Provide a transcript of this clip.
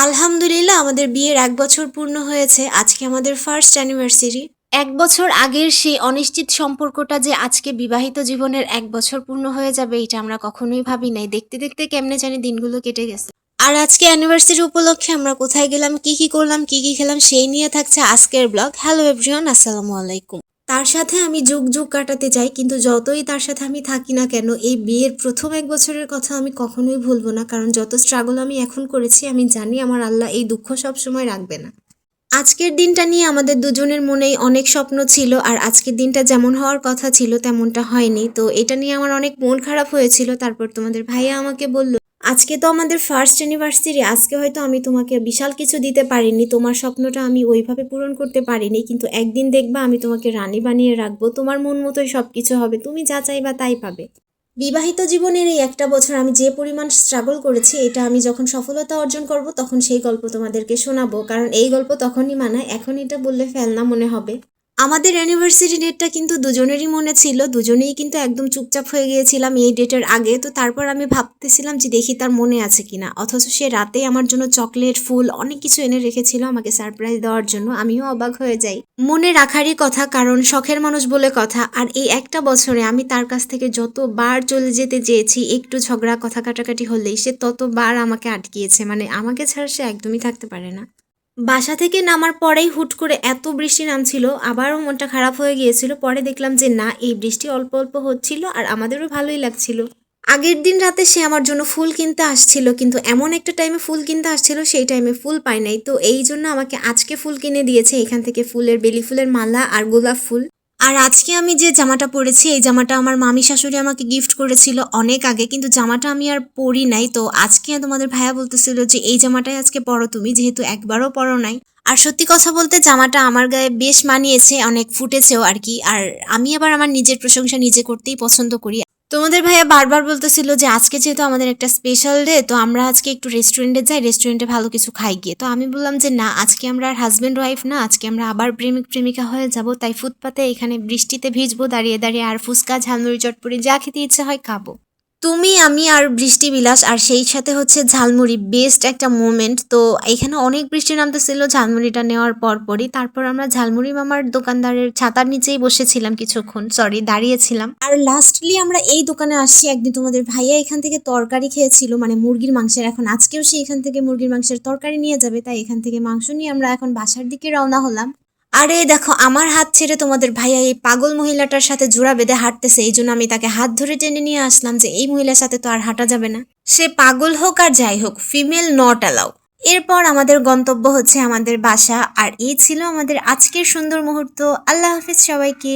আলহামদুলিল্লাহ আমাদের বিয়ের ১ বছর পূর্ণ হয়েছে। আজকে আমাদের ফার্স্ট অ্যানিভার্সারি। ১ বছর আগের সেই অনিশ্চিত সম্পর্কটা যে আজকে বিবাহিত জীবনের ১ বছর পূর্ণ হয়ে যাবে এটা আমরা কখনোই ভাবি নাই। দেখতে, দেখতে কেমনে জানি দিনগুলো কেটে গেছে। আর আজকে অ্যানিভার্সারি উপলক্ষে আমরা কোথায় গেলাম, কি, কি করলাম, কি, কি খেলাম সেই নিয়ে থাকছে আজকের ব্লগ। হ্যালো এভরিওয়ান, আসসালামু আলাইকুম। তার সাথে আমি যুগ যুগ কাটাতে চাই, কিন্তু যতই তার সাথে আমি থাকি না কেন এই বিয়ের প্রথম ১ বছরের কথা আমি কখনোই ভুলবো না, কারণ যত স্ট্রাগল আমি এখন করেছি আমি জানি আমার আল্লাহ এই দুঃখ সবসময় রাখবে না। আজকের দিনটা নিয়ে আমাদের দুজনের মনেই অনেক স্বপ্ন ছিল, আর আজকের দিনটা যেমন হওয়ার কথা ছিল তেমনটা হয়নি। তো এটা নিয়ে আমার অনেক মন খারাপ হয়েছিল। তারপর তোমাদের ভাইয়া আমাকে বলল, আজকে তো আমাদের ফার্স্ট অ্যানিভার্সারি, আজকে হয়তো আমি তোমাকে বিশাল কিছু দিতে পারিনি, তোমার স্বপ্নটা আমি ওইভাবে পূরণ করতে পারিনি, কিন্তু একদিন দেখবা আমি তোমাকে রানী বানিয়ে রাখবো, তোমার মন মতোই সব কিছু হবে, তুমি যা চাইবা তাই পাবে। বিবাহিত জীবনের এই ১টা বছর আমি যে পরিমাণ স্ট্রাগল করেছি, এটা আমি যখন সফলতা অর্জন করব তখন সেই গল্প তোমাদেরকে শোনাবো, কারণ এই গল্প তখনই মানায়, এখন এটা বললে ফেলনা মনে হবে। আমাদের অ্যানিভার্সারি ডেটটা কিন্তু দুজনেরই মনে ছিল, দুজনেই কিন্তু একদম চুপচাপ হয়ে গিয়েছিলাম এই ডেটের আগে। তো তারপর আমি ভাবতেছিলাম যে দেখি তার মনে আছে কিনা, অথচ সে রাতেই আমার জন্য চকলেট, ফুল অনেক কিছু এনে রেখেছিল আমাকে সারপ্রাইজ দেওয়ার জন্য। আমিও অবাক হয়ে যাই। মনে রাখারই কথা, কারণ শখের মানুষ বলে কথা। আর এই ১টা বছরে আমি তার কাছ থেকে যতবার চলে যেতে চেয়েছি, একটু ঝগড়া কথা কাটাকাটি হলেই সে ততবার আমাকে আটকিয়েছে, মানে আমাকে ছাড়া সে একদমই থাকতে পারে না। বাসা থেকে নামার পরেই হুট করে এত বৃষ্টি নামছিল, আবারও মনটা খারাপ হয়ে গিয়েছিল। পরে দেখলাম যে না, এই বৃষ্টি অল্প অল্প হচ্ছিল আর আমাদেরও ভালোই লাগছিল। আগের দিন রাতে সে আমার জন্য ফুল কিনতে আসছিল, কিন্তু এমন একটা টাইমে ফুল কিনতে আসছিল সেই টাইমে ফুল পাই নাই, তো এই জন্য আমাকে আজকে ফুল কিনে দিয়েছে, এখান থেকে ফুলের বেলি ফুলের মালা আর গোলাপ ফুল। আর আজকে আমি যে জামাটা পরেছি এই জামাটা আমার মামি শাশুড়ি আমাকে গিফট করেছিল অনেক আগে, কিন্তু জামাটা আমি আর পরি নাই। তো আজকে তোমাদের ভাইয়া বলতেছিল যে এই জামাটাই আজকে পরো তুমি, যেহেতু একবারও পরো নাই। আর সত্যি কথা বলতে জামাটা আমার গায়ে বেশ মানিয়েছে, অনেক ফুটেছেও আর কি। আর আমি আবার আমার নিজের প্রশংসা নিজে করতেই পছন্দ করি। তোমাদের ভাইয়া বারবার বলতেছিল যে আজকে যেহেতু আমাদের একটা স্পেশাল ডে, তো আমরা আজকে একটু রেস্টুরেন্টে যাই, রেস্টুরেন্টে ভালো কিছু খাই গিয়ে। তো আমি বললাম যে না, আজকে আমরা আর হাজব্যান্ড ওয়াইফ না, আজকে আমরা আবার প্রেমিক প্রেমিকা হয়ে যাব। তাই ফুটপাতে এখানে বৃষ্টিতে ভিজবো দাঁড়িয়ে দাঁড়িয়ে, আর ফুচকা ঝালমুড়ি চটপটি যা খেতে ইচ্ছে হয় খাবো। তুমি, আমি আর বৃষ্টি বিলাস, আর সেই সাথে হচ্ছে ঝালমুড়ি, বেস্ট একটা মোমেন্ট। তো এখানে অনেক বৃষ্টি নামতেছিল ঝালমুড়িটা নেওয়ার পরপরই। তারপর আমরা ঝালমুড়ি মামার দোকানদারের ছাতার নিচেই বসেছিলাম কিছুক্ষণ, সরি দাঁড়িয়েছিলাম। আর লাস্টলি আমরা এই দোকানে আসছি। একদিন তোমাদের ভাইয়া এখান থেকে তরকারি খেয়েছিল, মানে মুরগির মাংসের। এখন আজকেও সে এখান থেকে মুরগির মাংসের তরকারি নিয়ে যাবে, তাই এখান থেকে মাংস নিয়ে আমরা এখন বাসার দিকে রওনা হলাম। আরে দেখো, আমার হাত ছেড়ে তোমাদের ভাইয়া এই পাগল মহিলাটার সাথে জোড়া বেঁধে হাঁটতেছে, এই জন্য আমি তাকে হাত ধরে টেনে নিয়ে আসলাম যে এই মহিলার সাথে তো আর হাঁটা যাবে না, সে পাগল হোক আর যাই হোক, ফিমেল নট অ্যালাউ। এরপর আমাদের গন্তব্য হচ্ছে আমাদের বাসা। আর এই ছিল আমাদের আজকের সুন্দর মুহূর্ত। আল্লাহ হাফিজ সবাইকে।